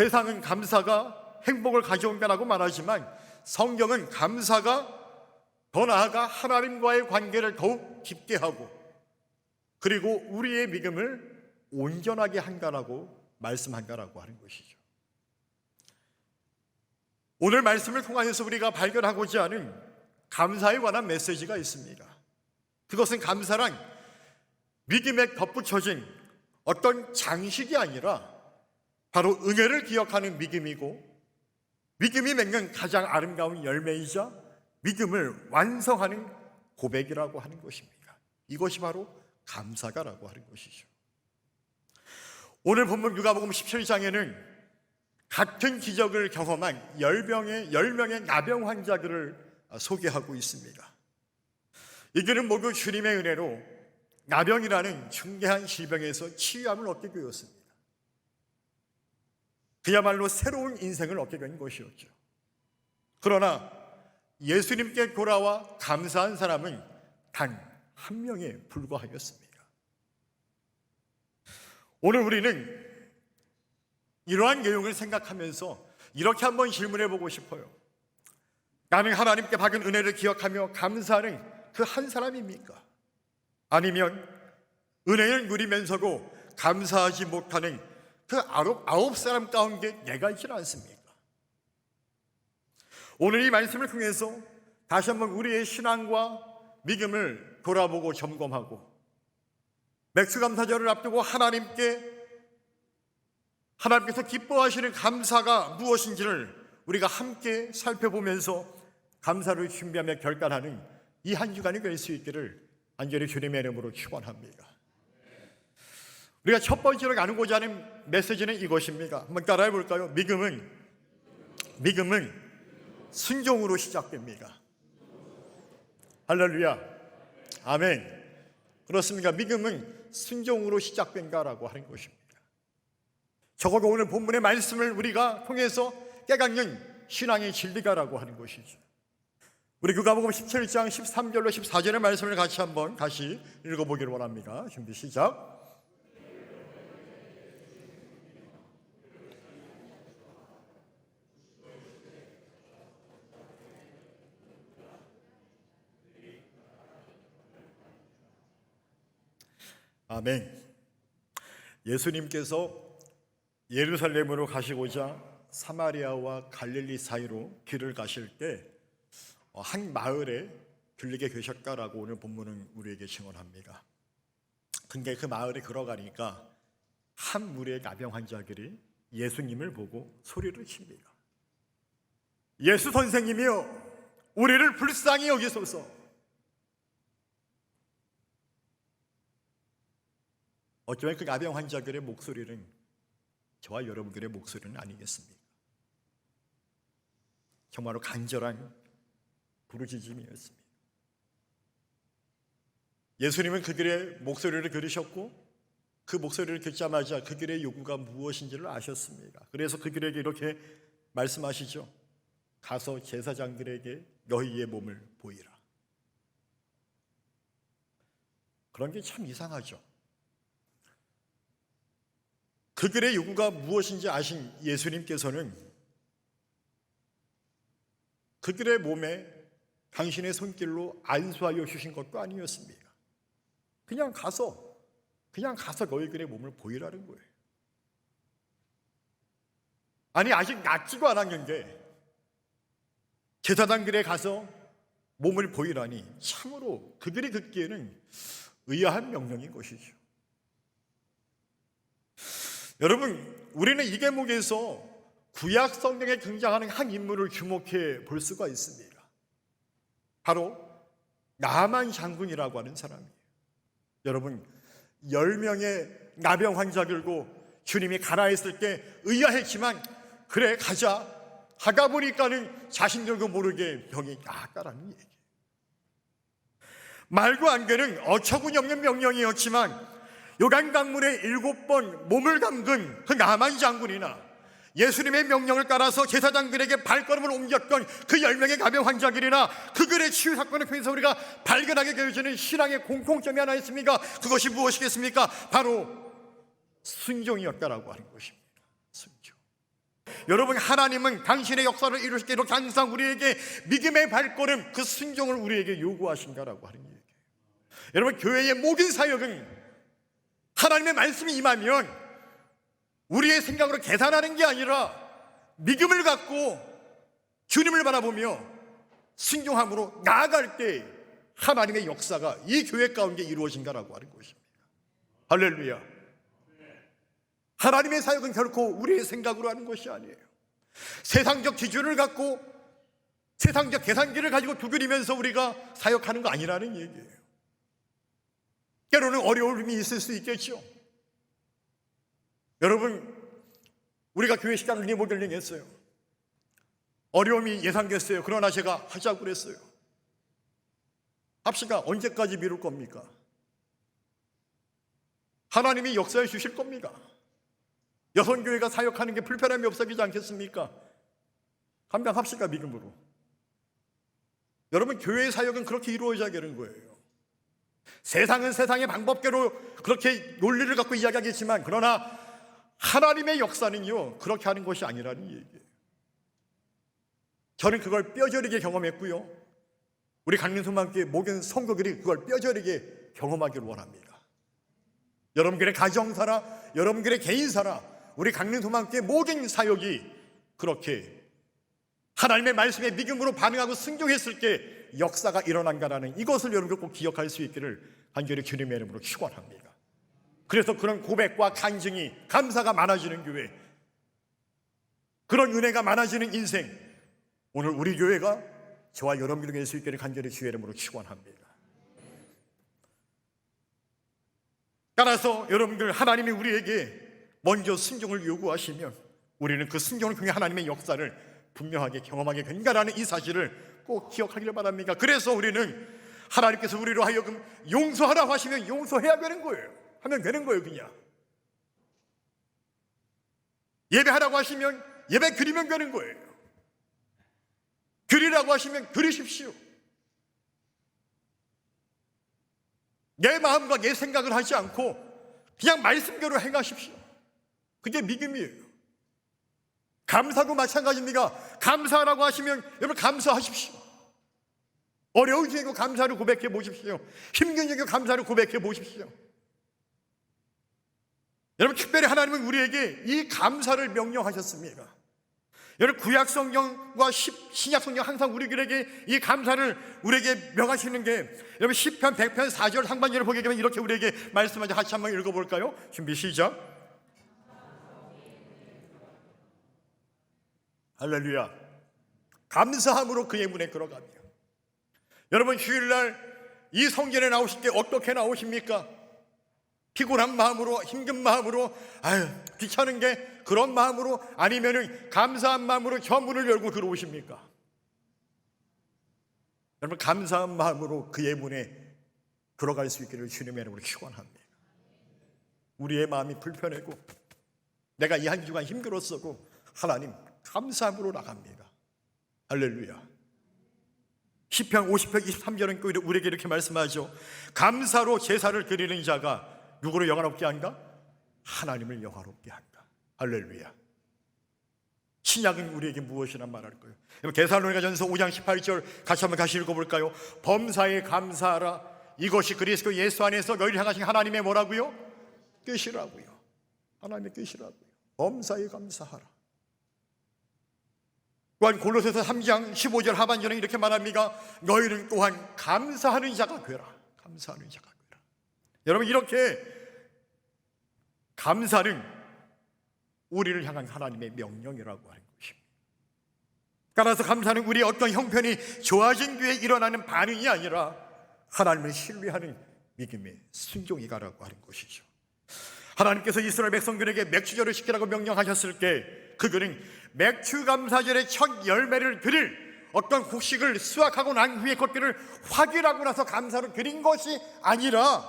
세상은 감사가 행복을 가져온다라고 말하지만 성경은 감사가 더 나아가 하나님과의 관계를 더욱 깊게 하고 그리고 우리의 믿음을 온전하게 한다라고 말씀한다라고 하는 것이죠. 오늘 말씀을 통하여서 우리가 발견하고자 하는 감사에 관한 메시지가 있습니다. 그것은 감사란 믿음에 덧붙여진 어떤 장식이 아니라 바로 은혜를 기억하는 믿음이고 믿음이 맺는 가장 아름다운 열매이자 믿음을 완성하는 고백이라고 하는 것입니다. 이것이 바로 감사가라고 하는 것이죠. 오늘 본문 누가복음 17장에는 같은 기적을 경험한 10명의 나병 환자들을 소개하고 있습니다. 이들은 모두 주님의 은혜로 나병이라는 중대한 질병에서 치유함을 얻게 되었습니다. 그야말로 새로운 인생을 얻게 된 것이었죠. 그러나 예수님께 돌아와 감사한 사람은 단 한 명에 불과하였습니다. 오늘 우리는 이러한 내용을 생각하면서 이렇게 한번 질문해 보고 싶어요. 나는 하나님께 받은 은혜를 기억하며 감사하는 그 한 사람입니까? 아니면 은혜를 누리면서도 감사하지 못하는 그 9사람 가운데 내가 있지는 않습니까? 오늘 이 말씀을 통해서 다시 한번 우리의 신앙과 믿음을 돌아보고 점검하고 맥주감사절을 앞두고 하나님께서 기뻐하시는 감사가 무엇인지를 우리가 함께 살펴보면서 감사를 준비하며 결단하는 이 한 주간이 될 수 있기를 간절히 주님의 이름으로 축원합니다. 우리가 첫 번째로 나누고자 하는 메시지는 이것입니다. 한번 따라해 볼까요? 믿음은 순종으로 시작됩니다. 할렐루야, 아멘. 그렇습니까? 믿음은 순종으로 시작된다라고 하는 것입니다. 적어도 오늘 본문의 말씀을 우리가 통해서 깨닫는 신앙의 진리가라고 하는 것이죠. 우리 누가복음 17장 13절로 14절의 말씀을 같이 한번 다시 읽어보기를 원합니다. 준비 시작. 아멘. 예수님께서 예루살렘으로 가시고자 사마리아와 갈릴리 사이로 길을 가실 때 한 마을에 들리게 되셨다라고 오늘 본문은 우리에게 증언합니다. 근데 그 마을에 들어가니까 한 무리의 나병 환자들이 예수님을 보고 소리를 칩니다. 예수 선생님이여, 우리를 불쌍히 여기소서. 어쩌면 그 나병 환자들의 목소리는 저와 여러분들의 목소리는 아니겠습니까? 정말로 간절한 부르짖음이었습니다. 예수님은 그들의 목소리를 들으셨고 그 목소리를 듣자마자 그들의 요구가 무엇인지를 아셨습니다. 그래서 그들에게 이렇게 말씀하시죠. 가서 제사장들에게 너희의 몸을 보이라. 그런 게 참 이상하죠. 그들의 요구가 무엇인지 아신 예수님께서는 그들의 몸에 당신의 손길로 안수하여 주신 것도 아니었습니다. 그냥 가서 너희들의 몸을 보이라는 거예요. 아니, 아직 낫지도 않았는데 제사장들에 가서 몸을 보이라니 참으로 그들이 듣기에는 의아한 명령인 것이죠. 여러분, 우리는 이 대목에서 구약 성경에 등장하는 한 인물을 주목해 볼 수가 있습니다. 바로 나만 장군이라고 하는 사람이에요. 여러분, 10명의 나병 환자들고 주님이 가라 했을 때 의아했지만 그래 가자 하다 보니까는 자신들도 모르게 병이 나았다라는 얘기예요. 말도 안 되는 어처구니없는 명령이었지만 요단강물에 7번 몸을 담근 그 나만 장군이나 예수님의 명령을 따라서 제사장들에게 발걸음을 옮겼던 그 10명의 나병 환자들이나 그들의 치유 사건을 통해서 우리가 발견하게 되어지는 신앙의 공통점이 하나 있습니까? 그것이 무엇이겠습니까? 바로 순종이었다라고 하는 것입니다. 순종. 여러분, 하나님은 당신의 역사를 이루시게 이렇게 항상 우리에게 믿음의 발걸음, 그 순종을 우리에게 요구하신다라고 하는 얘기예요. 여러분, 교회의 모든 사역은 하나님의 말씀이 임하면 우리의 생각으로 계산하는 게 아니라 믿음을 갖고 주님을 바라보며 순종함으로 나아갈 때 하나님의 역사가 이 교회 가운데 이루어진다라고 하는 것입니다. 할렐루야. 하나님의 사역은 결코 우리의 생각으로 하는 것이 아니에요. 세상적 기준을 갖고 세상적 계산기를 가지고 두드리면서 우리가 사역하는 거 아니라는 얘기예요. 때로는 어려움이 있을 수 있겠죠. 여러분, 우리가 교회 시간을 리모델링 했어요. 어려움이 예상됐어요. 그러나 제가 하자고 그랬어요. 합시다. 언제까지 미룰 겁니까? 하나님이 역사해 주실 겁니다. 여성교회가 사역하는 게 불편함이 없어지지 않겠습니까? 감당합시다, 믿음으로. 여러분, 교회의 사역은 그렇게 이루어져야 되는 거예요. 세상은 세상의 방법대로 그렇게 논리를 갖고 이야기하겠지만, 그러나 하나님의 역사는요, 그렇게 하는 것이 아니라는 얘기예요. 저는 그걸 뼈저리게 경험했고요, 우리 강림소망교회 모든 성도들이 그걸 뼈저리게 경험하기를 원합니다. 여러분들의 가정사라, 여러분들의 개인사라, 우리 강림소망교회 모든 사역이 그렇게 하나님의 말씀에 믿음으로 반응하고 순종했을 때 역사가 일어난다라는 이것을 여러분들 꼭 기억할 수 있기를 간절히 주님의 이름으로 축원합니다. 그래서 그런 고백과 간증이, 감사가 많아지는 교회, 그런 은혜가 많아지는 인생, 오늘 우리 교회가 저와 여러분들이 될 수 있기를 간절히 주의 이름으로 축원합니다. 따라서 여러분들, 하나님이 우리에게 먼저 순종을 요구하시면 우리는 그 순종을 통해 하나님의 역사를 분명하게 경험하게 된다라는 이 사실을 꼭 기억하기를 바랍니다. 그래서 우리는 하나님께서 우리로 하여금 용서하라고 하시면 용서해야 되는 거예요. 하면 되는 거예요. 그냥 예배하라고 하시면 예배 드리면 되는 거예요. 드리라고 하시면 드리십시오. 내 마음과 내 생각을 하지 않고 그냥 말씀대로 행하십시오. 그게 믿음이에요. 감사도 마찬가지입니다. 감사하라고 하시면 여러분 감사하십시오. 어려운 중에도 감사를 고백해 보십시오. 힘든 중에도 감사를 고백해 보십시오. 여러분, 특별히 하나님은 우리에게 이 감사를 명령하셨습니다. 여러분, 구약 성경과 신약 성경 항상 우리들에게 이 감사를 우리에게 명하시는 게, 여러분, 시편 100편 4절 상반절을 보게 되면 이렇게 우리에게 말씀하죠. 같이 한번 읽어볼까요? 준비 시작. 할렐루야. 감사함으로 그의 문에 들어가며. 여러분, 휴일날 이 성전에 나오실 때 어떻게 나오십니까? 피곤한 마음으로, 힘든 마음으로, 귀찮은 게 그런 마음으로, 아니면은 감사한 마음으로 저 문을 열고 들어오십니까? 여러분, 감사한 마음으로 그의 문에 들어갈 수 있기를 주님의 이름으로 축원합니다. 우리의 마음이 불편하고 내가 이 한 주간 힘들었었고, 하나님 감사함으로 나갑니다. 할렐루야. 시편 50편 23절은 우리에게 이렇게 말씀하죠. 감사로 제사를 드리는 자가 누구를 영화롭게 한다? 하나님을 영화롭게 한다. 할렐루야. 신약은 우리에게 무엇이나 말할까요? 데살로니가전서 5장 18절 같이 한번 다시 읽어볼까요? 범사에 감사하라. 이것이 그리스도 예수 안에서 너희를 향하신 하나님의 뭐라고요? 뜻이라고요. 하나님의 뜻이라고요. 범사에 감사하라. 또한 골로새서 3장 15절 하반절은 이렇게 말합니다. 너희는 또한 감사하는 자가 되라. 감사하는 자가 되라. 여러분, 이렇게 감사는 우리를 향한 하나님의 명령이라고 하는 것입니다. 따라서 감사는 우리의 어떤 형편이 좋아진 뒤에 일어나는 반응이 아니라 하나님을 신뢰하는 믿음의 순종이라고 하는 것이죠. 하나님께서 이스라엘 백성들에게 맥주절을 지키라고 명령하셨을 때 그들은 맥주 감사절의 첫 열매를 드릴 어떤 곡식을 수확하고 난 후에 그것들을 확인하고 나서 감사를 드린 것이 아니라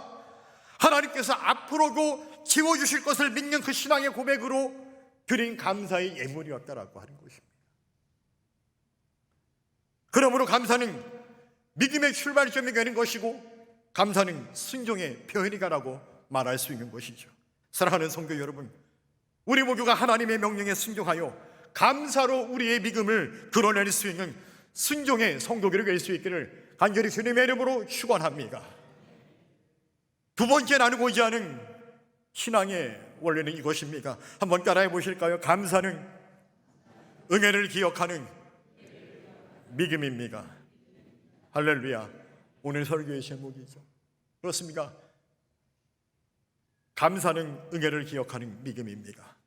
하나님께서 앞으로도 지워주실 것을 믿는 그 신앙의 고백으로 드린 감사의 예물이었다라고 하는 것입니다. 그러므로 감사는 믿음의 출발점이 되는 것이고, 감사는 순종의 표현이다라고 말할 수 있는 것이죠. 사랑하는 성도 여러분, 우리 모두가 하나님의 명령에 순종하여 감사로 우리의 믿음을 드러낼 수 있는 순종의 성도들이 될 수 있기를 간절히 주님의 이름으로 축원합니다. 두 번째 나누고자 하는 신앙의 원리는 이것입니다. 한번 따라해 보실까요? 감사는 은혜를 기억하는 믿음입니다. 할렐루야. 오늘 설교의 제목이죠. 그렇습니까? 감사는 은혜를 기억하는 믿음입니다.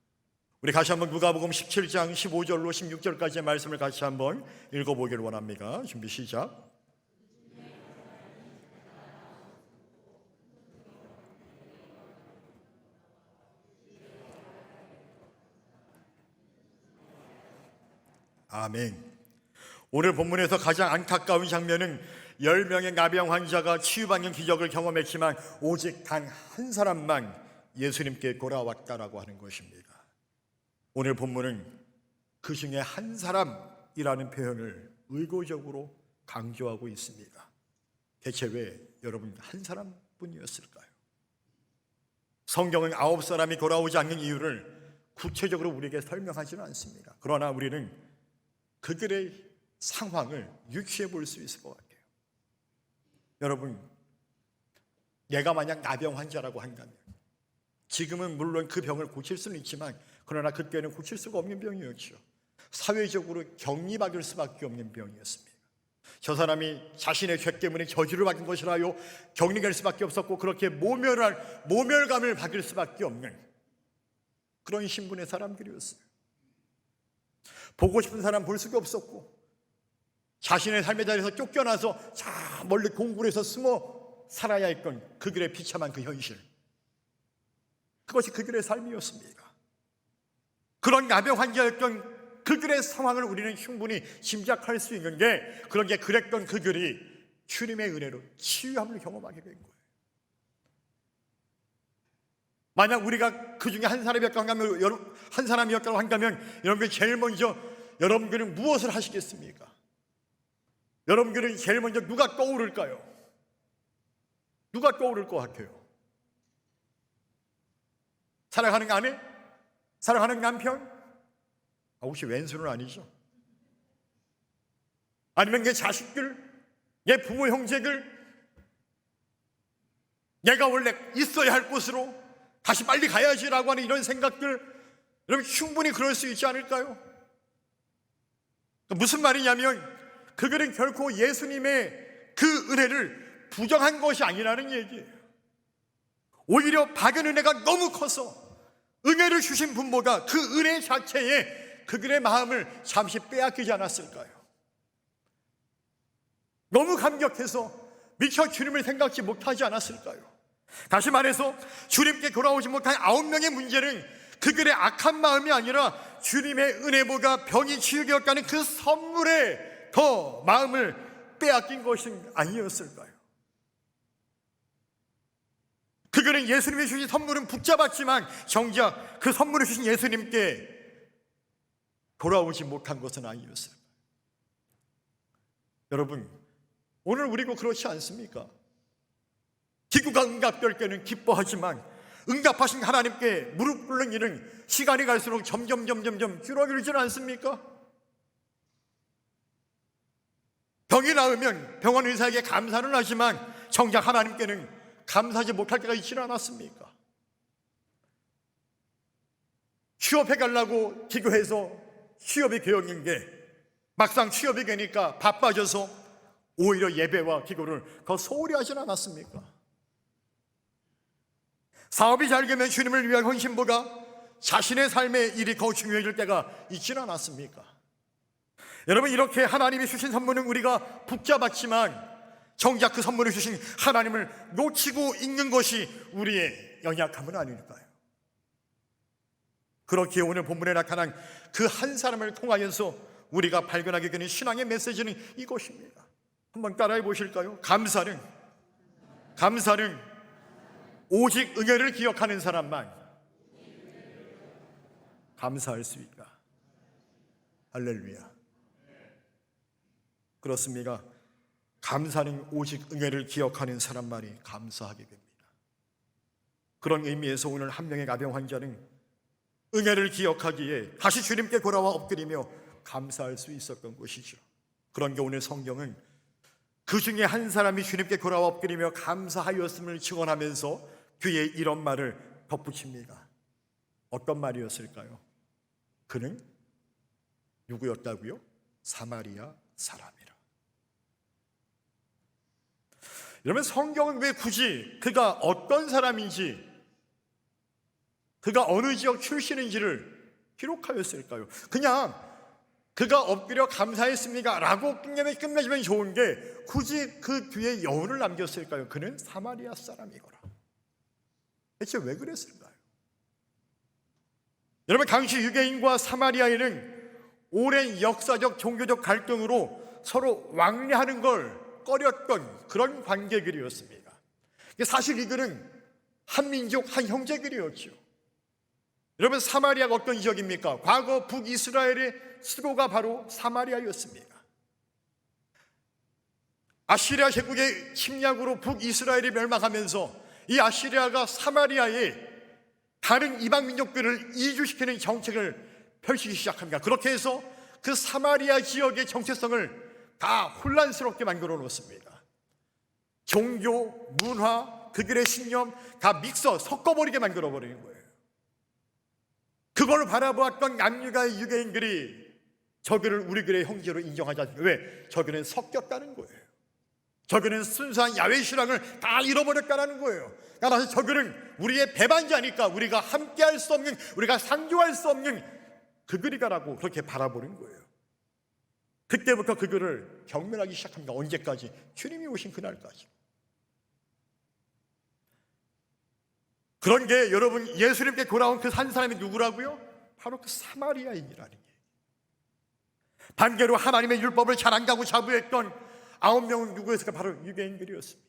우리 다시 한번 누가복음 17장 15절로 16절까지의 말씀을 같이 한번 읽어보기를 원합니다. 준비 시작. 아멘. 오늘 본문에서 가장 안타까운 장면은 10명의 나병 환자가 치유받는 기적을 경험했지만 오직 단 한 사람만 예수님께 돌아왔다라고 하는 것입니다. 오늘 본문은 그 중에 한 사람이라는 표현을 의도적으로 강조하고 있습니다. 대체 왜 여러분 한 사람뿐이었을까요? 성경은 9사람이 돌아오지 않는 이유를 구체적으로 우리에게 설명하지는 않습니다. 그러나 우리는 그들의 상황을 유추해 볼 수 있을 것 같아요. 여러분, 내가 만약 나병 환자라고 한다면 지금은 물론 그 병을 고칠 수는 있지만 그러나 그때는 고칠 수가 없는 병이었죠. 사회적으로 격리받을 수밖에 없는 병이었습니다. 저 사람이 자신의 죄 때문에 저주를 받은 것이라요 격리될 수밖에 없었고 그렇게 모멸감을 받을 수밖에 없는 그런 신분의 사람들이었어요. 보고 싶은 사람 볼 수가 없었고 자신의 삶의 자리에서 쫓겨나서 저 멀리 동굴에서 숨어 살아야 했던 그들의 비참한 그 현실, 그것이 그들의 삶이었습니다. 그런 나병 환자였던 그들의 상황을 우리는 충분히 짐작할 수 있는 게 그런게 그랬던 그들이 주님의 은혜로 치유함을 경험하게 된 거예요. 만약 우리가 그 중에 한 사람이었다고 한다면 여러분들 제일 먼저 여러분들은 무엇을 하시겠습니까? 여러분들은 제일 먼저 누가 떠오를까요? 누가 떠오를 것 같아요? 사랑하는 아내? 사랑하는 남편? 혹시 왼수는 아니죠? 아니면 내 자식들? 내 부모 형제들? 내가 원래 있어야 할 곳으로 다시 빨리 가야지라고 하는 이런 생각들, 여러분 충분히 그럴 수 있지 않을까요? 무슨 말이냐면 그들은 결코 예수님의 그 은혜를 부정한 것이 아니라는 얘기예요. 오히려 받은 은혜가 너무 커서 은혜를 주신 분보다 그 은혜 자체에 그들의 마음을 잠시 빼앗기지 않았을까요? 너무 감격해서 미처 주님을 생각지 못하지 않았을까요? 다시 말해서 주님께 돌아오지 못한 9명의 문제는 그들의 악한 마음이 아니라 주님의 은혜보다 병이 치유되었다는 그 선물에 더 마음을 빼앗긴 것은 아니었을까요? 그들은 예수님이 주신 선물은 붙잡았지만 정작 그 선물을 주신 예수님께 돌아오지 못한 것은 아니었을까요? 여러분, 오늘 우리도 그렇지 않습니까? 기구가 응답될 때는 기뻐하지만 응답하신 하나님께 무릎 꿇는 일은 시간이 갈수록 점점 줄어들지는 않습니까? 병이 나으면 병원 의사에게 감사는 하지만 정작 하나님께는 감사하지 못할 때가 있지는 않았습니까? 취업해 가려고 기도해서 취업이 되었는데 막상 취업이 되니까 바빠져서 오히려 예배와 기도를 더 소홀히 하진 않았습니까? 사업이 잘 되면 주님을 위한 헌신보다 자신의 삶의 일이 더 중요해질 때가 있지는 않았습니까? 여러분, 이렇게 하나님이 주신 선물은 우리가 붙잡았지만 정작 그 선물을 주신 하나님을 놓치고 있는 것이 우리의 연약함은 아닐까요? 그렇게 오늘 본문에 나타난 그 한 사람을 통하여서 우리가 발견하게 되는 신앙의 메시지는 이것입니다. 한번 따라해 보실까요? 감사는 오직 은혜를 기억하는 사람만 감사할 수 있다. 할렐루야. 그렇습니다. 감사는 오직 은혜를 기억하는 사람만이 감사하게 됩니다. 그런 의미에서 오늘 한 명의 나병 환자는 은혜를 기억하기에 다시 주님께 돌아와 엎드리며 감사할 수 있었던 것이죠. 그런 게 오늘 성경은 그 중에 한 사람이 주님께 돌아와 엎드리며 감사하였음을 증언하면서 뒤에 이런 말을 덧붙입니다. 어떤 말이었을까요? 그는 누구였다고요? 사마리아 사람이라. 여러분, 성경은 왜 굳이 그가 어떤 사람인지, 그가 어느 지역 출신인지를 기록하였을까요? 그냥 그가 엎드려 감사했습니까? 라고 끝내주면 좋은 게 굳이 그 뒤에 여운을 남겼을까요? 그는 사마리아 사람이거라. 대체 왜 그랬을까요? 여러분, 당시 유대인과 사마리아인은 오랜 역사적 종교적 갈등으로 서로 왕래하는 걸 꺼렸던 그런 관계들이었습니다. 사실 이들은 한 민족, 한 형제들이었죠. 여러분, 사마리아가 어떤 지역입니까? 과거 북이스라엘의 수도가 바로 사마리아였습니다. 아시리아 제국의 침략으로 북이스라엘이 멸망하면서 이 아시리아가 사마리아에 다른 이방 민족들을 이주시키는 정책을 펼치기 시작합니다. 그렇게 해서 그 사마리아 지역의 정체성을 다 혼란스럽게 만들어 놓습니다. 종교, 문화, 그들의 신념 다 섞어버리게 만들어 버리는 거예요. 그걸 바라보았던 남유다의 유대인들이 저들을 우리들의 형제로 인정하지 않습니다. 왜? 저들은 섞였다는 거예요. 저들은 순수한 야훼 신앙을 다 잃어버렸다는 거예요. 따라서 저들은 우리의 배반자니까 우리가 함께할 수 없는, 우리가 상조할 수 없는 그들이다라고 그렇게 바라보는 거예요. 그때부터 그들을 경멸하기 시작합니다. 언제까지? 주님이 오신 그날까지. 그런 게 여러분, 예수님께 돌아온 그 한 사람이 누구라고요? 바로 그 사마리아인이라는 얘기. 반대로 하나님의 율법을 잘 안 가고 자부했던 9명은 누구였을까? 바로 유대인들이었습니다.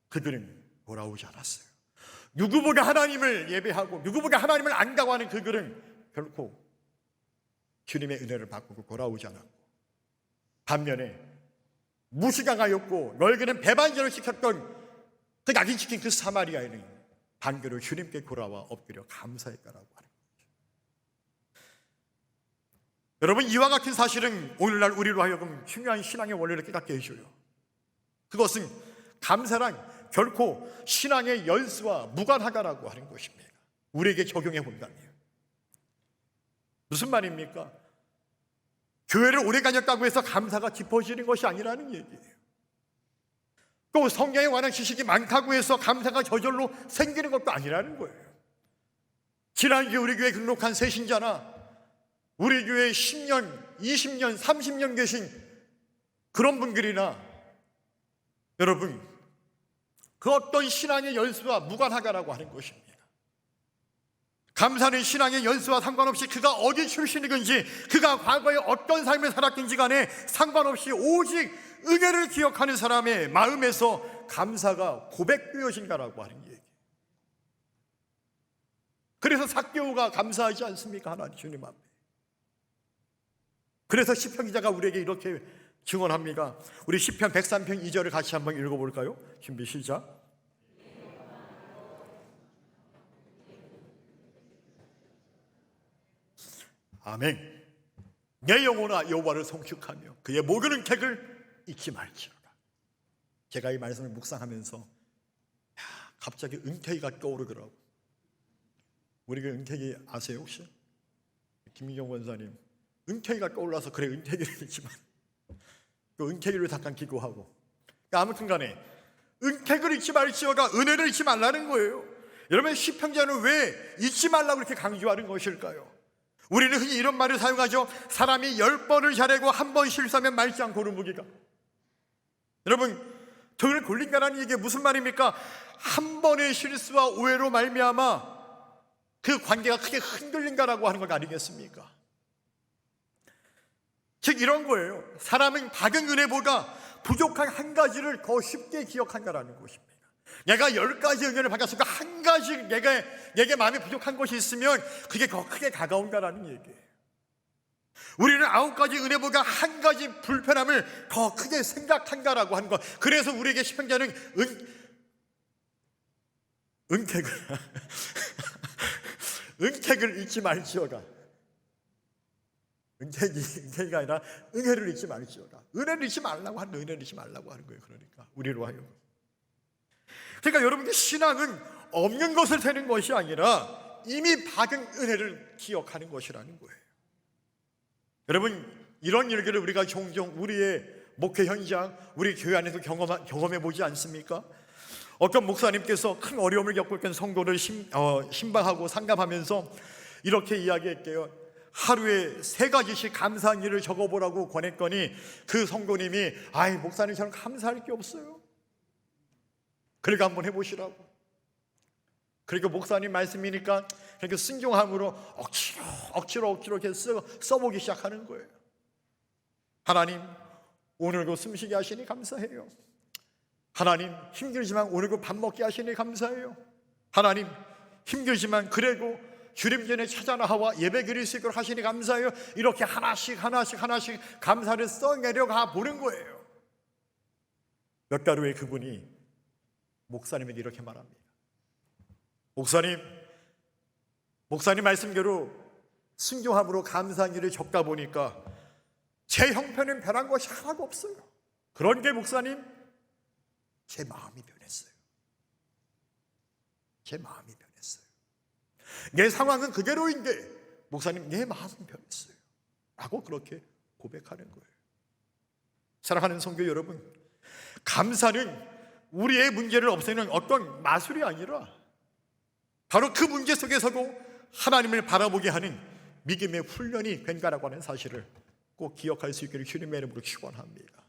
그들은 돌아오지 않았어요. 누구보다 하나님을 예배하고 누구보다 하나님을 안다고 하는 그들은 결코 주님의 은혜를 받고 돌아오지 않았고, 반면에 무시당하였고 너희들은 배반자를 시켰던 그 낙인시킨 그 사마리아인은 반대로 주님께 돌아와 엎드려 감사했다라고 하는 거죠. 여러분, 이와 같은 사실은 오늘날 우리로 하여금 중요한 신앙의 원리를 깨닫게 해줘요. 그것은 감사란 결코 신앙의 연수와 무관하다라고 하는 것입니다. 우리에게 적용해 본다면 무슨 말입니까? 교회를 오래 다녔다고 해서 감사가 깊어지는 것이 아니라는 얘기예요. 또 성경에 관한 지식이 많다고 해서 감사가 저절로 생기는 것도 아니라는 거예요. 지난주에 우리 교회 등록한 새신자나 우리 교회에 10년, 20년, 30년 계신 그런 분들이나 여러분, 그 어떤 신앙의 연수와 무관하다라고 하는 것입니다. 감사는 신앙의 연수와 상관없이 그가 어디 출신이든지 그가 과거에 어떤 삶을 살았든지 간에 상관없이 오직 은혜를 기억하는 사람의 마음에서 감사가 고백되어진다라고 하는 얘기. 그래서 삭개오가 감사하지 않습니까? 하나님 주님 앞에. 그래서 시편 기자가 우리에게 이렇게 증언합니다. 우리 시편 103편 2절을 같이 한번 읽어볼까요? 준비 시작. 아멘. 내 영혼아 여호와를 송축하며 그의 모든 은택을 잊지 말지어다. 제가 이 말씀을 묵상하면서 갑자기 은택이가 떠오르더라고. 우리 그 은택이 아세요 혹시? 김민경 권사님, 은택이가 떠올라서 그래 은택이를 잊지만 그 은택이를 잠깐 기도하고, 아무튼 간에 은택을 잊지 말지어다, 은혜를 잊지 말라는 거예요. 여러분, 시편자는 왜 잊지 말라고 이렇게 강조하는 것일까요? 우리는 흔히 이런 말을 사용하죠. 사람이 10번을 잘하고 한 번 실수하면 말지 않고 무기가. 여러분, 등을 돌린다는 얘기가 무슨 말입니까? 한 번의 실수와 오해로 말미암아 그 관계가 크게 흔들린다라고 하는 것 아니겠습니까? 즉 이런 거예요. 사람은 받은 은혜보다 부족한 한 가지를 더 쉽게 기억한다라는 것입니다. 내가 10가지 은혜를 받았으니까 한 가지 내게 마음에 부족한 것이 있으면 그게 더 크게 다가온다라는 얘기예요. 우리는 9가지 은혜보다 한 가지 불편함을 더 크게 생각한다라고 하는 것. 그래서 우리에게 시편자는 은택을 은택을 잊지 말지어다. 은택이가 아니라 은혜를 잊지 말지어다. 은혜를 잊지 말라고 하는, 은혜를 잊지 말라고 하는 거예요. 그러니까 우리로 하여금. 그러니까 여러분들 신앙은 없는 것을 세는 것이 아니라 이미 받은 은혜를 기억하는 것이라는 거예요. 여러분, 이런 일들을 우리가 종종 우리의 목회 현장, 우리 교회 안에서 경험해 보지 않습니까? 어떤 목사님께서 큰 어려움을 겪고 있는 성도를 신방하고 상담하면서 이렇게 이야기했대요. 하루에 3가지씩 감사한 일을 적어보라고 권했더니 그 성도님이 아이 목사님 저는 감사할 게 없어요. 그러니까 한번 해보시라고. 그리고 목사님 말씀이니까 그렇게 순종함으로 억지로 이렇게 써보기 시작하는 거예요. 하나님 오늘도 숨쉬게 하시니 감사해요. 하나님 힘들지만 오늘도 밥 먹게 하시니 감사해요. 하나님 힘들지만 그래도 주님 전에 찾아 나와 예배 드릴 수 있도록 하시니 감사해요. 이렇게 하나씩 감사를 써내려가 보는 거예요. 몇 달 후에 그분이 목사님에게 이렇게 말합니다. 목사님 말씀대로 순종함으로 감사한 일을 적다 보니까 제 형편은 변한 것이 하나도 없어요. 그런 게 목사님 제 마음이 변했어요. 제 마음이 변했어요. 내 상황은 그대로인데 목사님 내 마음은 변했어요 라고 그렇게 고백하는 거예요. 사랑하는 성도 여러분, 감사는 우리의 문제를 없애는 어떤 마술이 아니라 바로 그 문제 속에서도 하나님을 바라보게 하는 믿음의 훈련이 된다라고 하는 사실을 꼭 기억할 수 있기를 주님의 이름으로 축원합니다.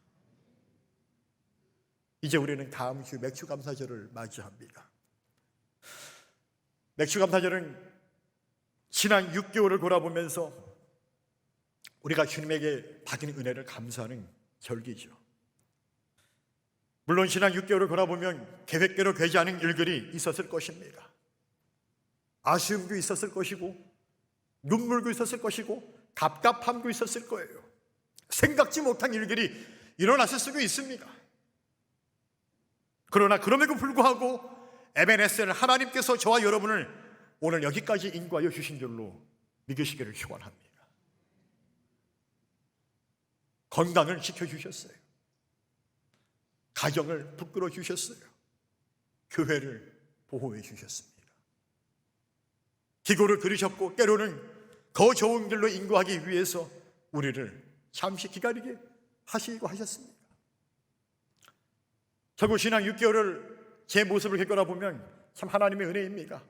이제 우리는 다음 주 맥주감사절을 맞이합니다. 맥주감사절은 지난 6개월을 돌아보면서 우리가 주님에게 받은 은혜를 감사하는 절기죠. 물론 지난 6개월을 돌아보면 계획대로 되지 않은 일들이 있었을 것입니다. 아쉬움도 있었을 것이고 눈물도 있었을 것이고 답답함도 있었을 거예요. 생각지 못한 일들이 일어났을 수도 있습니다. 그러나 그럼에도 불구하고 에베네셀 하나님께서 저와 여러분을 오늘 여기까지 인도하여 주신 줄로 믿으시기를 축원합니다. 건강을 지켜주셨어요. 가정을 붙들어 주셨어요. 교회를 보호해 주셨습니다. 기도를 들으셨고 때로는 더 좋은 길로 인도하기 위해서 우리를 잠시 기다리게 하시고 하셨습니다. 결국 지난 6개월을 제 모습을 되돌아보면 참 하나님의 은혜입니다.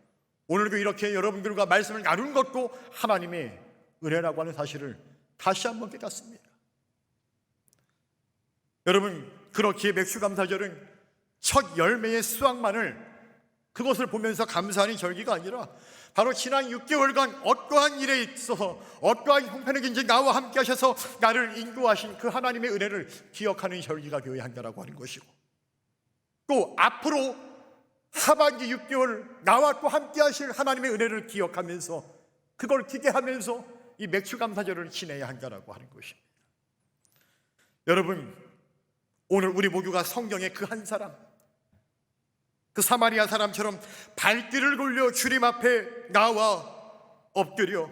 오늘도 이렇게 여러분들과 말씀을 나눈 것도 하나님의 은혜라고 하는 사실을 다시 한번 깨닫습니다. 여러분, 그렇기에 맥주감사절은 첫 열매의 수확만을 그것을 보면서 감사하는 절기가 아니라 바로 지난 6개월간 어떠한 일에 있어서 어떠한 형편이든지 나와 함께 하셔서 나를 인도하신 그 하나님의 은혜를 기억하는 절기가 되어야 한다라고 하는 것이고, 또 앞으로 하반기 6개월 나와 또 함께 하실 하나님의 은혜를 기억하면서 그걸 기대하면서 이 맥주감사절을 지내야 한다라고 하는 것입니다. 여러분, 오늘 우리 모두가 성경의 그 한 사람, 그 사마리아 사람처럼 발길을 돌려 주님 앞에 나와 엎드려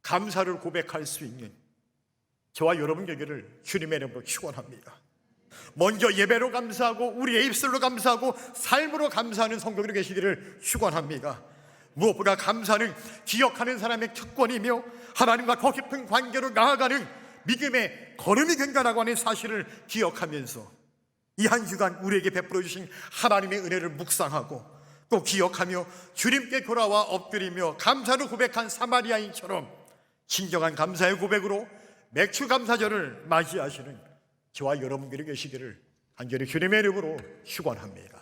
감사를 고백할 수 있는 저와 여러분 되기를 주님의 이름으로 축원합니다. 먼저 예배로 감사하고 우리의 입술로 감사하고 삶으로 감사하는 성도들이 계시기를 축원합니다. 무엇보다 감사는 기억하는 사람의 특권이며 하나님과 더 깊은 관계로 나아가는 믿음의 걸음이 된다라고 하는 사실을 기억하면서 이 한 주간 우리에게 베풀어 주신 하나님의 은혜를 묵상하고 또 기억하며 주님께 돌아와 엎드리며 감사를 고백한 사마리아인처럼 진정한 감사의 고백으로 맥주감사절을 맞이하시는 저와 여러분들이 계시기를 간절히 주님의 이름으로 축원합니다.